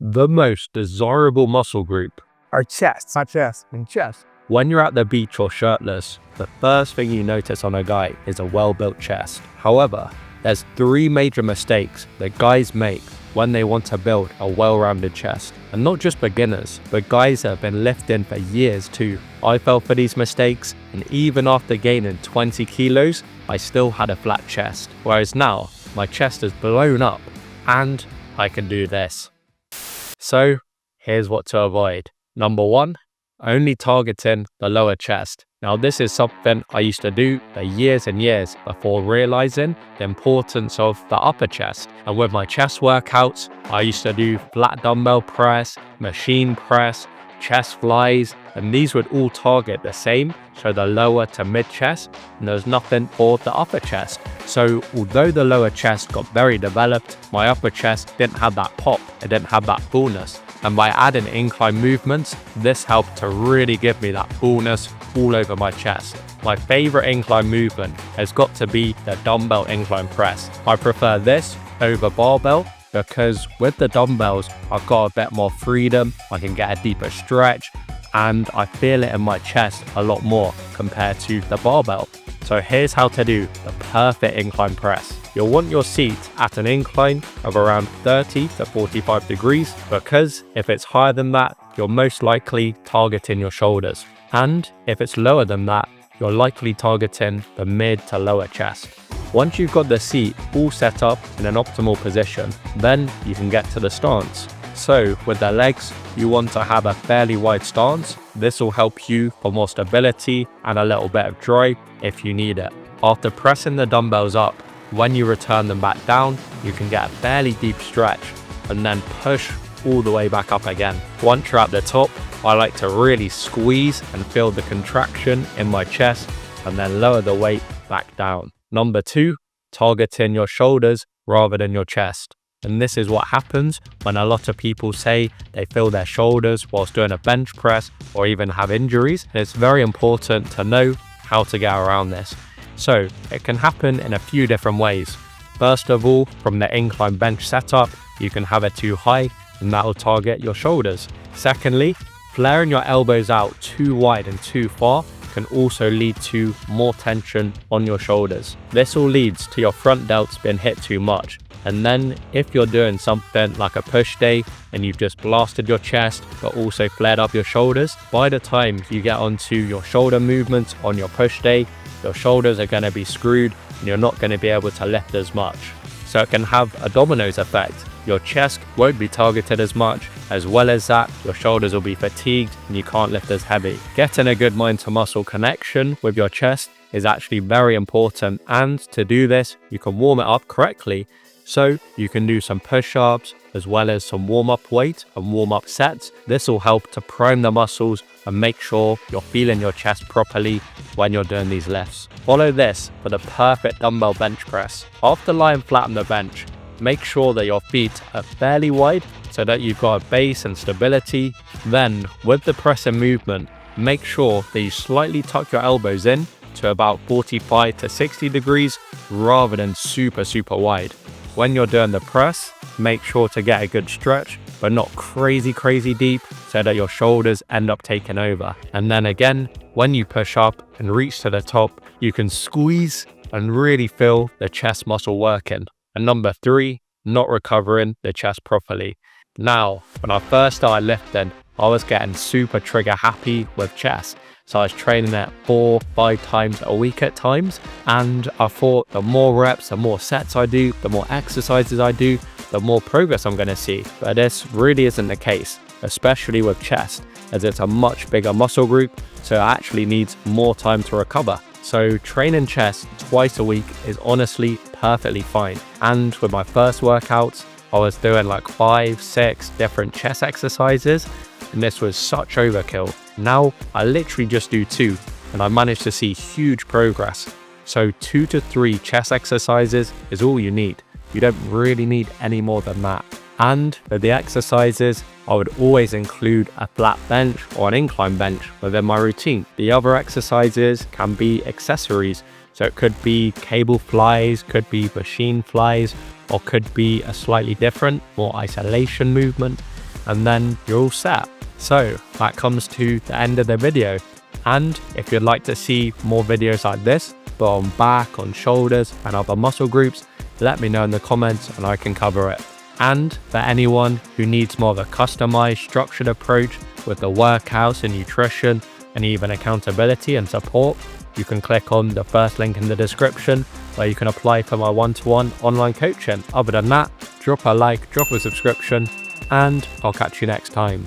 The most desirable muscle group. Our chest. Our chest. And chest. When you're at the beach or shirtless, the first thing you notice on a guy is a well-built chest. However, there's 3 major mistakes that guys make when they want to build a well-rounded chest. And not just beginners, but guys that have been lifting for years too. I fell for these mistakes, and even after gaining 20 kilos, I still had a flat chest. Whereas now, my chest is blown up, and I can do this. So, here's what to avoid. Number 1, only targeting the lower chest. Now, this is something I used to do for years and years before realizing the importance of the upper chest. And with my chest workouts, I used to do flat dumbbell press, machine press, chest flies, and these would all target the same, so the lower to mid chest, and there's nothing for the upper chest. So although the lower chest got very developed, my upper chest didn't have that pop, it didn't have that fullness. And by adding incline movements, this helped to really give me that fullness all over my chest. My favorite incline movement has got to be the dumbbell incline press. I prefer this over barbell because with the dumbbells, I've got a bit more freedom, I can get a deeper stretch, and I feel it in my chest a lot more compared to the barbell. So here's how to do the perfect incline press. You'll want your seat at an incline of around 30 to 45 degrees because if it's higher than that, you're most likely targeting your shoulders. And if it's lower than that, you're likely targeting the mid to lower chest. Once you've got the seat all set up in an optimal position, then you can get to the stance. So with the legs, you want to have a fairly wide stance. This will help you for more stability and a little bit of drive if you need it. After pressing the dumbbells up, when you return them back down, you can get a fairly deep stretch and then push all the way back up again. Once you're at the top, I like to really squeeze and feel the contraction in my chest and then lower the weight back down. Number 2, targeting your shoulders rather than your chest. And this is what happens when a lot of people say they feel their shoulders whilst doing a bench press or even have injuries. And it's very important to know how to get around this. So it can happen in a few different ways. First of all, from the incline bench setup, you can have it too high and that will target your shoulders. Secondly, flaring your elbows out too wide and too far can also lead to more tension on your shoulders. This all leads to your front delts being hit too much. And then if you're doing something like a push day and you've just blasted your chest but also flared up your shoulders, by the time you get onto your shoulder movements on your push day, your shoulders are going to be screwed and you're not going to be able to lift as much. So it can have a dominoes effect. Your chest won't be targeted as much, as well as that, your shoulders will be fatigued and you can't lift as heavy. Getting a good mind to muscle connection with your chest is actually very important, and to do this, you can warm it up correctly. So you can do some push-ups as well as some warm-up weight and warm-up sets. This will help to prime the muscles and make sure you're feeling your chest properly when you're doing these lifts. Follow this for the perfect dumbbell bench press. After lying flat on the bench, make sure that your feet are fairly wide so that you've got a base and stability. Then with the press and movement, make sure that you slightly tuck your elbows in to about 45 to 60 degrees rather than super wide. When you're doing the press, make sure to get a good stretch, but not crazy deep so that your shoulders end up taking over. And then again, when you push up and reach to the top, you can squeeze and really feel the chest muscle working. And number 3, not recovering the chest properly. Now, when I first started lifting, I was getting super trigger happy with chest. So I was training it 4-5 times a week at times. And I thought the more reps, the more sets I do, the more exercises I do, the more progress I'm going to see. But this really isn't the case, especially with chest, as it's a much bigger muscle group. So it actually needs more time to recover. So training chest twice a week is honestly perfectly fine. And with my first workouts, I was doing like 5-6 different chest exercises, and this was such overkill. Now I literally just do 2 and I managed to see huge progress. So 2 to 3 chest exercises is all you need. You don't really need any more than that. And for the exercises, I would always include a flat bench or an incline bench within my routine. The other exercises can be accessories. So it could be cable flies, could be machine flies, or could be a slightly different, more isolation movement. and then you're all set. So that comes to the end of the video. And if you'd like to see more videos like this, but on back, on shoulders and other muscle groups, let me know in the comments and I can cover it. And for anyone who needs more of a customized, structured approach with the workouts and nutrition and even accountability and support, you can click on the first link in the description where you can apply for my one-to-one online coaching. Other than that, drop a like, drop a subscription, and I'll catch you next time.